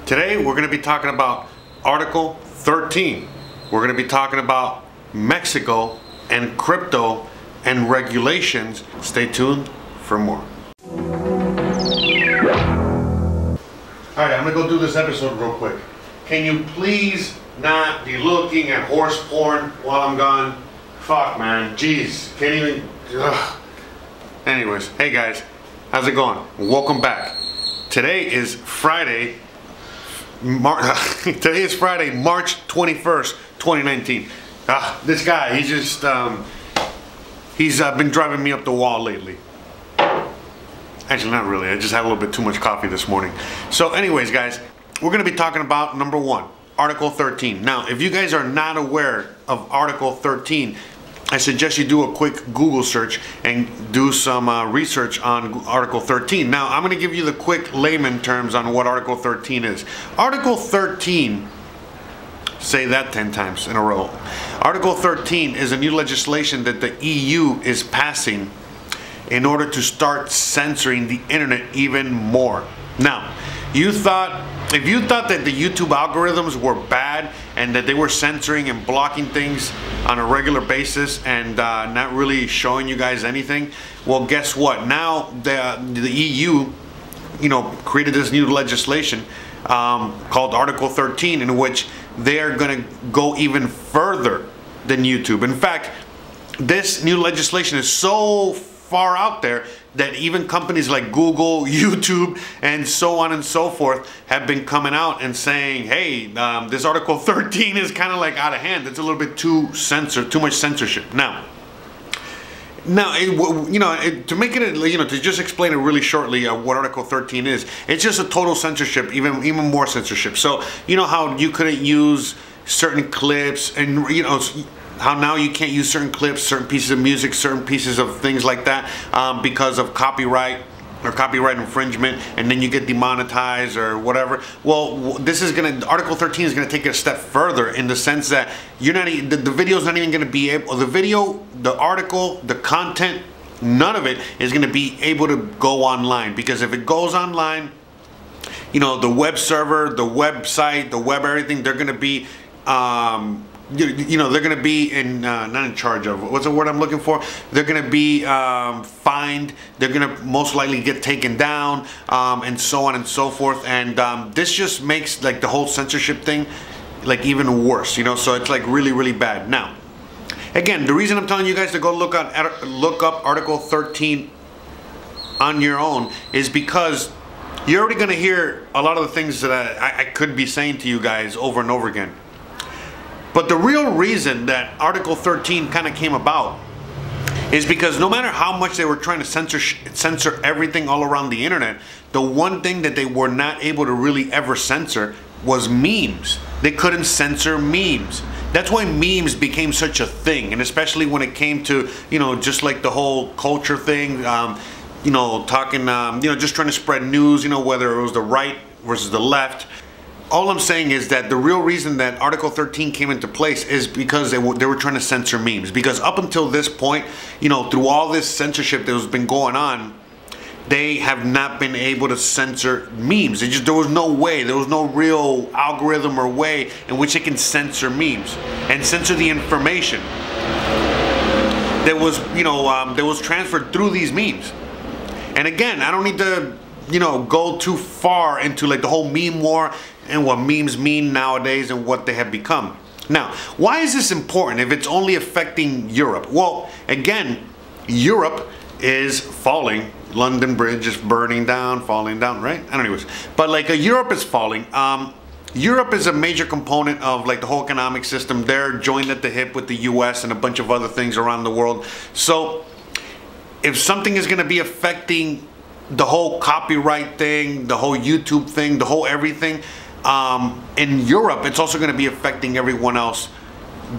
Today we're going to be talking about Article 13. We're going to be talking about Mexico and crypto and regulations. Stay tuned for more. Alright, I'm going to go do this episode real quick. Can you please not be looking at horse porn while I'm gone? Fuck, man. Jeez. Can't even... Ugh. Anyways, hey guys. How's it going? Welcome back. Today is Friday. Today is Friday, March 21st, 2019. This guy, he's just... he's been driving me up the wall lately. Actually, not really. I just had a little bit too much coffee this morning. So anyways, guys, we're going to be talking about number one, Article 13. Now, if you guys are not aware of Article 13, I suggest you do a quick Google search and do some research on Article 13. Now, I'm going to give you the quick layman terms on what Article 13 is. Article 13, say that 10 times in a row. Article 13 is a new legislation that the EU is passing in order to start censoring the internet even more. Now, if you thought that the YouTube algorithms were bad and that they were censoring and blocking things on a regular basis and not really showing you guys anything, well, guess what? Now the EU, created this new legislation called Article 13, in which they are going to go even further than YouTube. In fact, this new legislation is so far out there that even companies like Google, YouTube, and so on and so forth have been coming out and saying, hey, this Article 13 is kind of like out of hand. It's a little bit too much censorship. Now, to make it, to just explain it really shortly, what Article 13 is, it's just a total censorship, even more censorship. So, you know how you couldn't use certain clips and, how now you can't use certain clips, certain pieces of music, certain pieces of things like that because of copyright or copyright infringement, and then you get demonetized or whatever. Well, this is Article 13 is gonna take it a step further in the sense that you're not, the video's not even gonna be able, the video, the article, the content, none of it is gonna be able to go online, because if it goes online, the web server, the website, the web, everything, they're gonna be they're going to be not in charge of, what's the word I'm looking for? They're going to be fined. They're going to most likely get taken down, and so on and so forth. And this just makes like the whole censorship thing like even worse, so it's like really, really bad. Now, again, the reason I'm telling you guys to go look up Article 13 on your own is because you're already going to hear a lot of the things that I could be saying to you guys over and over again. But the real reason that Article 13 kind of came about is because no matter how much they were trying to censor everything all around the internet, the one thing that they were not able to really ever censor was memes. They couldn't censor memes. That's why memes became such a thing, and especially when it came to, just like the whole culture thing, talking, just trying to spread news, whether it was the right versus the left. All I'm saying is that the real reason that Article 13 came into place is because they were trying to censor memes. Because up until this point, through all this censorship that has been going on, they have not been able to censor memes. There was no way, there was no real algorithm or way in which it can censor memes and censor the information that was transferred through these memes. And again, I don't need to go too far into like the whole meme war and what memes mean nowadays and what they have become. Now, why is this important if it's only affecting Europe? Well, again, Europe is falling. London Bridge is burning down, falling down, right? Anyways, but like Europe is falling. Europe is a major component of like the whole economic system. They're joined at the hip with the US and a bunch of other things around the world. So if something is going to be affecting the whole copyright thing, the whole YouTube thing, the whole everything, in Europe, it's also going to be affecting everyone else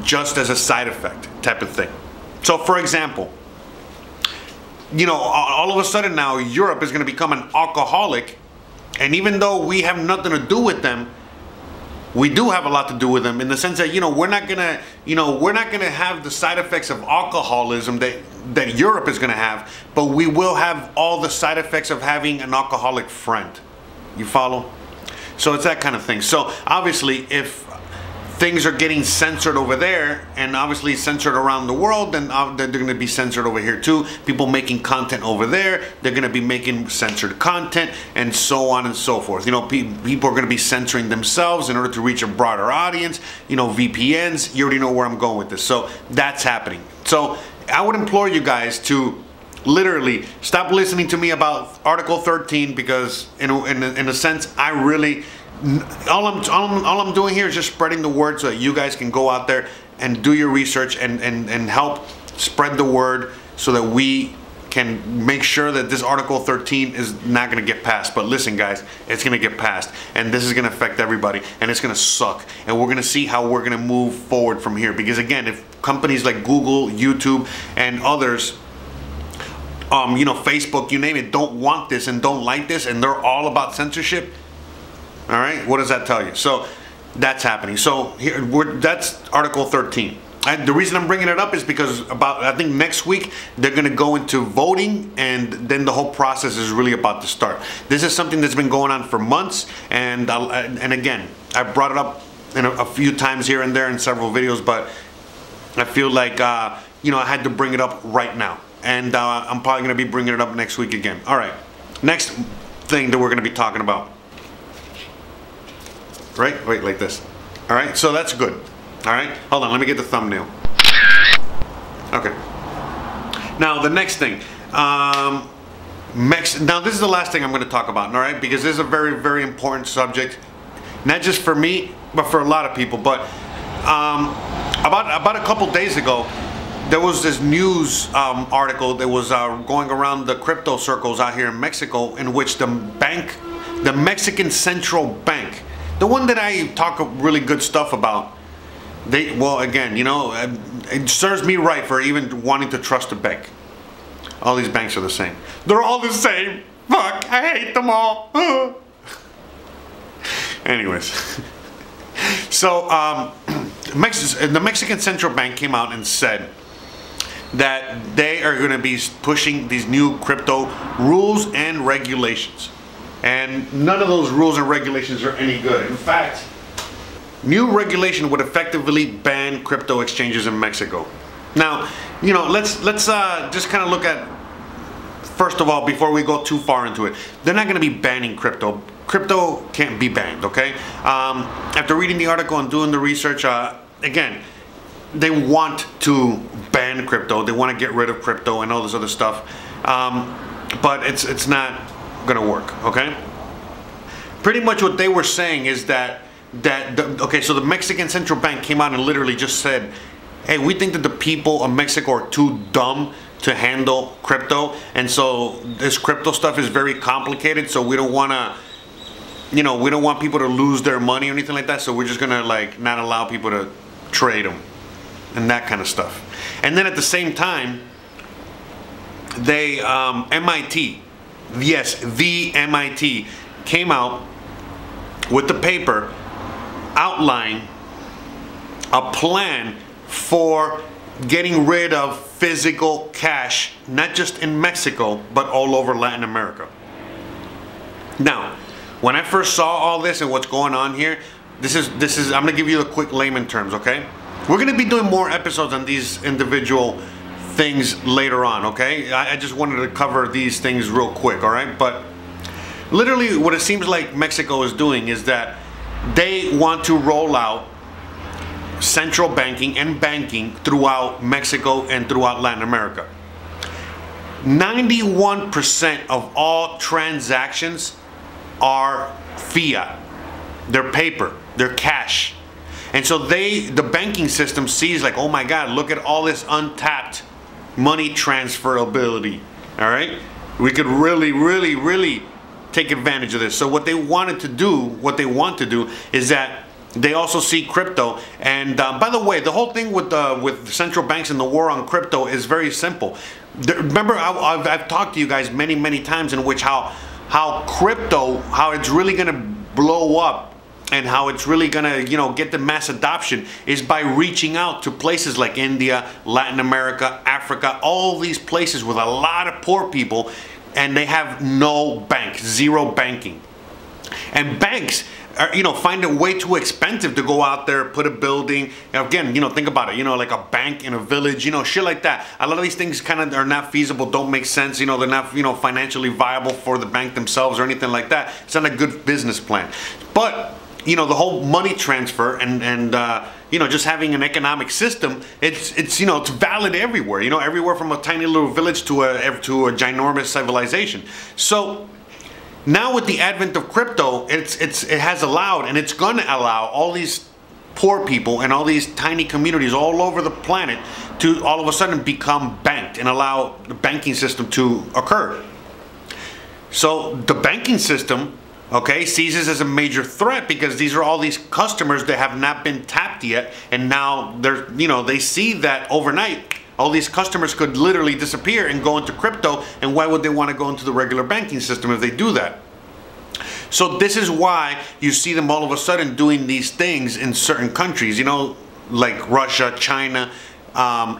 just as a side effect type of thing. So for example, all of a sudden now Europe is going to become an alcoholic, and even though we have nothing to do with them, we do have a lot to do with them in the sense that we're not gonna have the side effects of alcoholism that Europe is gonna have, but we will have all the side effects of having an alcoholic friend. You follow? So it's that kind of thing. So obviously, if things are getting censored over there and obviously censored around the world, then they're going to be censored over here too. People making content over there, they're going to be making censored content, and so on and so forth. You know, people are going to be censoring themselves in order to reach a broader audience. You know, VPNs, you already know where I'm going with this. So that's happening. So I would implore you guys to literally stop listening to me about Article 13, because in a sense, I really, all I'm doing here is just spreading the word so that you guys can go out there and do your research and help spread the word so that we can make sure that this Article 13 is not going to get passed. But listen, guys, it's going to get passed, and this is going to affect everybody, and it's going to suck, and we're going to see how we're going to move forward from here. Because again, if companies like Google, YouTube, and others, you know, Facebook, you name it, don't want this and don't like this, and they're all about censorship, all right, what does that tell you? So that's happening. So here, that's Article 13. The reason I'm bringing it up is because I think next week they're going to go into voting, and then the whole process is really about to start. This is something that's been going on for months, and again, I brought it up in a few times here and there in several videos, but I feel like you know, I had to bring it up right now, and I'm probably going to be bringing it up next week again. All right, next thing that we're going to be talking about. Right? Wait, like this. All right, so that's good. All right, hold on, let me get the thumbnail. Okay. Now the next thing, now this is the last thing I'm going to talk about, all right? Because this is a very, very important subject, not just for me, but for a lot of people. But about a couple days ago, there was this news article that was going around the crypto circles out here in Mexico, in which the Mexican Central Bank, the one that I talk really good stuff about, well, again, you know, it serves me right for even wanting to trust a bank. All these banks are the same. They're all the same. Fuck, I hate them all. Anyways. So, the Mexican Central Bank came out and said that they are going to be pushing these new crypto rules and regulations. And none of those rules and regulations are any good. In fact, new regulation would effectively ban crypto exchanges in Mexico. Now, you know, let's just kind of look at, first of all, before we go too far into it, they're not going to be banning crypto. Crypto can't be banned, okay? After reading the article and doing the research, again, they want to ban crypto. They want to get rid of crypto and all this other stuff, but it's not gonna work, okay? Pretty much what they were saying is that okay, so the Mexican Central Bank came out and literally just said, hey, we think that the people of Mexico are too dumb to handle crypto, and so this crypto stuff is very complicated, so we don't want to, you know, we don't want people to lose their money or anything like that, so we're just gonna like not allow people to trade them and that kind of stuff. And then at the same time, they MIT, yes, the MIT came out with the paper outlining a plan for getting rid of physical cash, not just in Mexico, but all over Latin America. Now, when I first saw all this and what's going on here, this is I'm gonna give you the quick layman terms, okay? We're gonna be doing more episodes on these individual things later on, okay? I just wanted to cover these things real quick, all right? But literally what it seems like Mexico is doing is that they want to roll out central banking and banking throughout Mexico and throughout Latin America. 91% of all transactions are fiat. They're paper, they're cash. And so the banking system sees like, oh my God, look at all this untapped money transferability, all right? We could really take advantage of this. So what they want to do is that they also see crypto. And by the way, the whole thing with central banks and the war on crypto is very simple. Remember, I've talked to you guys many times in which how crypto, how it's really going to blow up and how it's really going to, you know, get the mass adoption is by reaching out to places like India, Latin America, Africa, all these places with a lot of poor people, and they have no bank, zero banking. And banks are, find it way too expensive to go out there, put a building. Again, think about it, like a bank in a village, shit like that. A lot of these things kind of are not feasible, don't make sense, they're not, financially viable for the bank themselves or anything like that. It's not a good business plan. But, the whole money transfer and just having an economic system, it's valid everywhere, everywhere from a tiny little village to a ginormous civilization. So now with the advent of crypto, it has allowed, and it's going to allow, all these poor people and all these tiny communities all over the planet to all of a sudden become banked and allow the banking system to occur. So the banking system, okay, sees this as a major threat because these are all these customers that have not been tapped yet, and now they see that overnight all these customers could literally disappear and go into crypto, and why would they want to go into the regular banking system if they do that? So this is why you see them all of a sudden doing these things in certain countries, like Russia, China,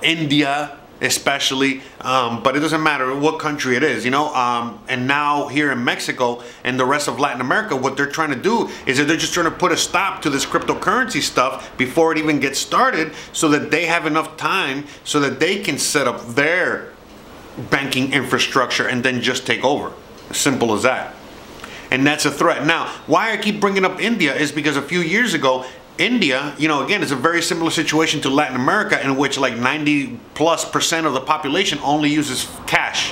India especially, but it doesn't matter what country it is, and now here in Mexico and the rest of Latin America, what they're trying to do is that they're just trying to put a stop to this cryptocurrency stuff before it even gets started, so that they have enough time so that they can set up their banking infrastructure and then just take over. As simple as that. And that's a threat. Now, why I keep bringing up India is because a few years ago, India, again, is a very similar situation to Latin America, in which like 90+% of the population only uses cash.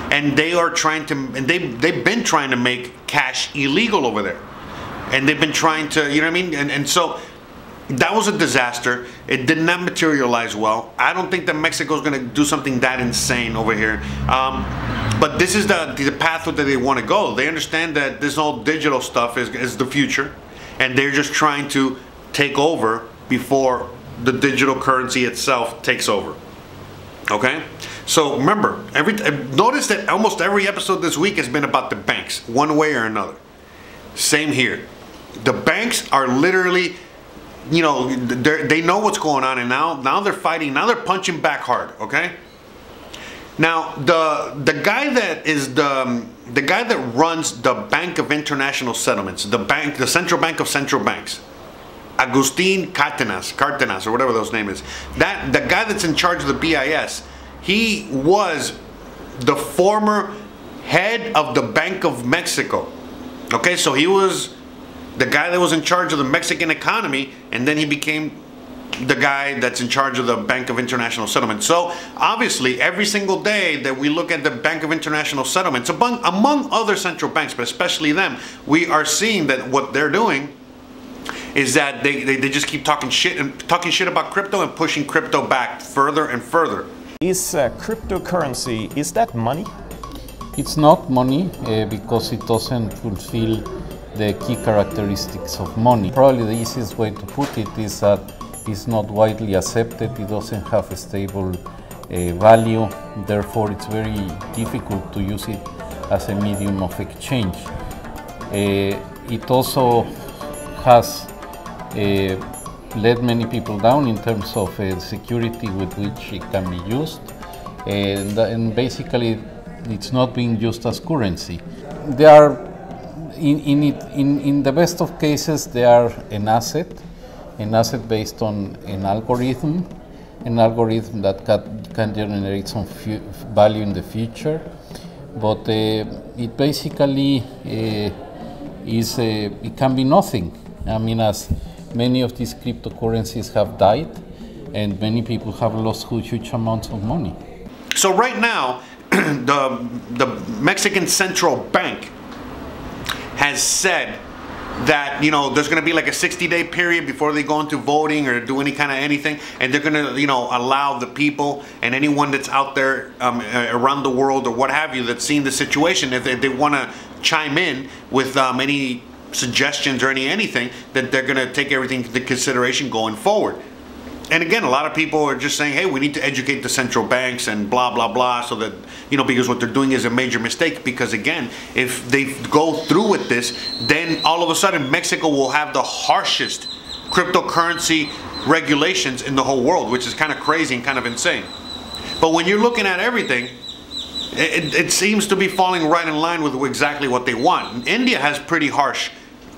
And they are trying to, and they've been trying to make cash illegal over there. And they've been trying to, and so that was a disaster. It did not materialize well. I don't think that Mexico is going to do something that insane over here. But this is the path that they want to go. They understand that this whole digital stuff is the future, and they're just trying to take over before the digital currency itself takes over. Okay? So remember, notice that almost every episode this week has been about the banks, one way or another. Same here. The banks are literally, they know what's going on, and now they're fighting. Now they're punching back hard. Okay. Now the guy that is the guy that runs the Bank of International Settlements, the central bank of central banks, Agustin Cardenas, or whatever those name is. The guy that's in charge of the BIS, he was the former head of the Bank of Mexico. Okay, so he was the guy that was in charge of the Mexican economy, and then he became the guy that's in charge of the Bank of International Settlements. So obviously every single day that we look at the Bank of International Settlements, among other central banks, but especially them, we are seeing that what they're doing is that they just keep talking shit about crypto and pushing crypto back further and further. Is cryptocurrency, is that money? It's not money because it doesn't fulfill the key characteristics of money. Probably the easiest way to put it is that it's not widely accepted, it doesn't have a stable value, therefore it's very difficult to use it as a medium of exchange. It also has let many people down in terms of security with which it can be used, and basically it's not being used as currency. They are, in the best of cases, they are an asset based on an algorithm that can generate some value in the future, but it basically it can be nothing. I mean, as many of these cryptocurrencies have died, and many people have lost huge amounts of money. So right now, the Mexican Central Bank has said that there's going to be like a 60-day period before they go into voting or do any kind of anything, and they're going to allow the people and anyone that's out there around the world or what have you that's seen the situation, if they want to chime in with any suggestions or anything, that they're going to take everything into consideration going forward. And again, a lot of people are just saying, hey, we need to educate the central banks and blah, blah, blah, so that, because what they're doing is a major mistake. Because again, if they go through with this, then all of a sudden Mexico will have the harshest cryptocurrency regulations in the whole world, which is kind of crazy and kind of insane. But when you're looking at everything, it seems to be falling right in line with exactly what they want. India has pretty harsh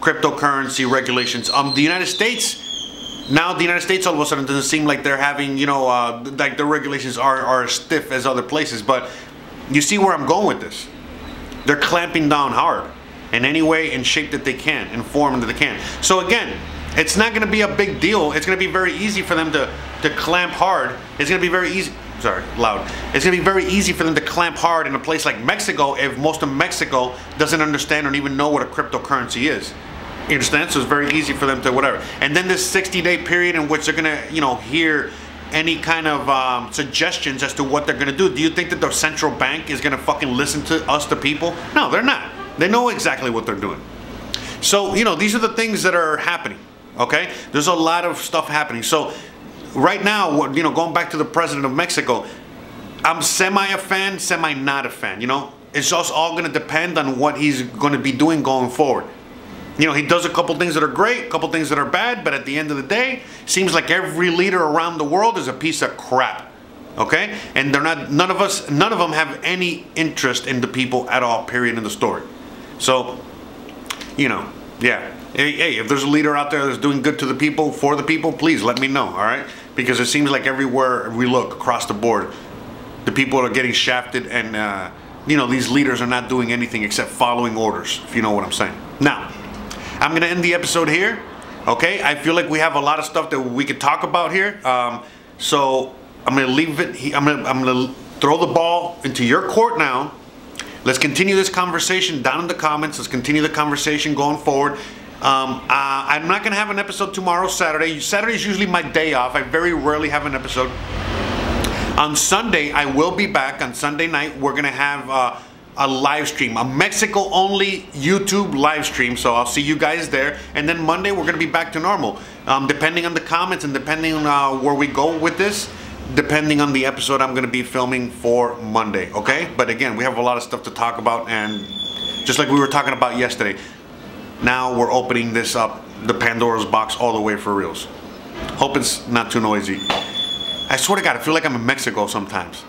cryptocurrency regulations. The United States, now the United States all of a sudden doesn't seem like they're having, you know, like the regulations are as stiff as other places. But you see where I'm going with this. They're clamping down hard in any way and shape that they can, in form that they can. So again, it's not going to be a big deal. It's going to be very easy for them to clamp hard. It's going to be very easy. Sorry, loud. It's going to be very easy for them to clamp hard in a place like Mexico if most of Mexico doesn't understand or even know what a cryptocurrency is. You understand? So it's very easy for them to whatever. And then this 60-day period in which they're going to, you know, hear any kind of suggestions as to what they're going to do. Do you think that the central bank is going to fucking listen to us, the people? No, they're not. They know exactly what they're doing. So, you know, these are the things that are happening. Okay? There's a lot of stuff happening. So right now, you know, going back to the president of Mexico, I'm semi a fan, semi not a fan. You know, it's just all going to depend on what he's going to be doing going forward. You know, he does a couple things that are great, a couple things that are bad, but at the end of the day, seems like every leader around the world is a piece of crap. Okay? And they're not, none of them have any interest in the people at all, period, in the story. So, you know, yeah. Hey, if there's a leader out there that's doing good to the people, for the people, please let me know, all right? Because it seems like everywhere we look across the board, the people are getting shafted and, you know, these leaders are not doing anything except following orders, if you know what I'm saying. Now, I'm going to end the episode here, okay? I feel like we have a lot of stuff that we could talk about here. So I'm going to leave it, I'm going to throw the ball into your court now. Let's continue this conversation down in the comments. Let's continue the conversation going forward. I'm not going to have an episode tomorrow, Saturday. Saturday is usually my day off. I very rarely have an episode. On Sunday, I will be back. On Sunday night, we're going to have a live stream, a Mexico-only YouTube live stream. So I'll see you guys there. And then Monday, we're going to be back to normal. Depending on the comments and depending on where we go with this, depending on the episode I'm going to be filming for Monday, okay? But again, we have a lot of stuff to talk about, and just like we were talking about yesterday, now we're opening this up, the Pandora's box, all the way for reals. Hope it's not too noisy. I swear to God, I feel like I'm in Mexico sometimes.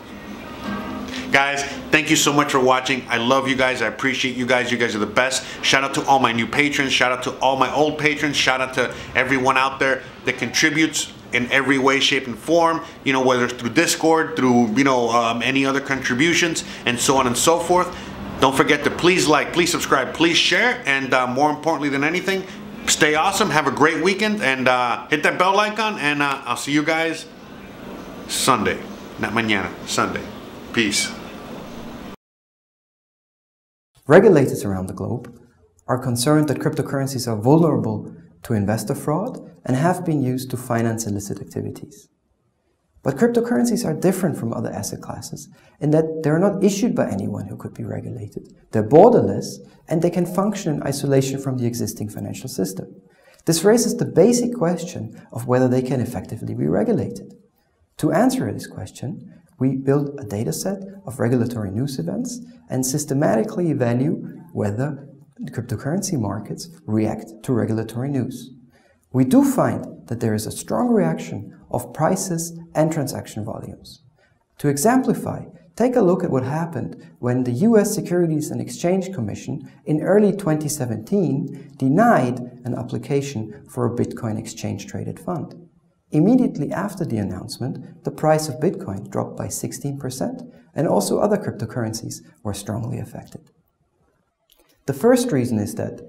Guys, thank you so much for watching. I love you guys. I appreciate you guys. You guys are the best. Shout out to all my new patrons. Shout out to all my old patrons. Shout out to everyone out there that contributes in every way, shape, and form. You know, whether it's through Discord, through, you know, any other contributions, and so on and so forth. Don't forget to please like, please subscribe, please share, and more importantly than anything, stay awesome. Have a great weekend, and hit that bell icon, and I'll see you guys Sunday. Not mañana, Sunday. Peace. Regulators around the globe are concerned that cryptocurrencies are vulnerable to investor fraud and have been used to finance illicit activities. But cryptocurrencies are different from other asset classes in that they are not issued by anyone who could be regulated. They're borderless and they can function in isolation from the existing financial system. This raises the basic question of whether they can effectively be regulated. To answer this question, we build a dataset of regulatory news events and systematically evaluate whether cryptocurrency markets react to regulatory news. We do find that there is a strong reaction of prices and transaction volumes. To exemplify, take a look at what happened when the US Securities and Exchange Commission in early 2017 denied an application for a Bitcoin exchange-traded fund. Immediately after the announcement, the price of Bitcoin dropped by 16%, and also other cryptocurrencies were strongly affected. The first reason is that,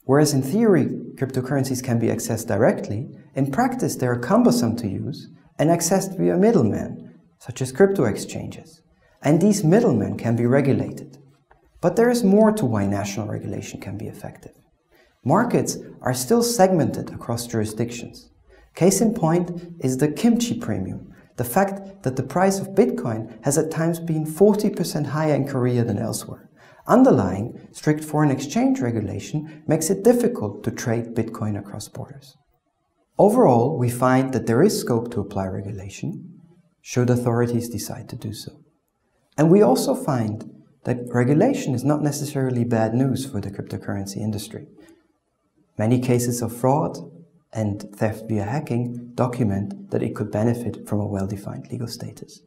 whereas in theory cryptocurrencies can be accessed directly, in practice they are cumbersome to use and accessed via middlemen, such as crypto exchanges. And these middlemen can be regulated. But there is more to why national regulation can be effective. Markets are still segmented across jurisdictions. Case in point is the kimchi premium, the fact that the price of Bitcoin has at times been 40% higher in Korea than elsewhere. Underlying strict foreign exchange regulation makes it difficult to trade Bitcoin across borders. Overall, we find that there is scope to apply regulation, should authorities decide to do so. And we also find that regulation is not necessarily bad news for the cryptocurrency industry. Many cases of fraud and theft via hacking document that it could benefit from a well-defined legal status.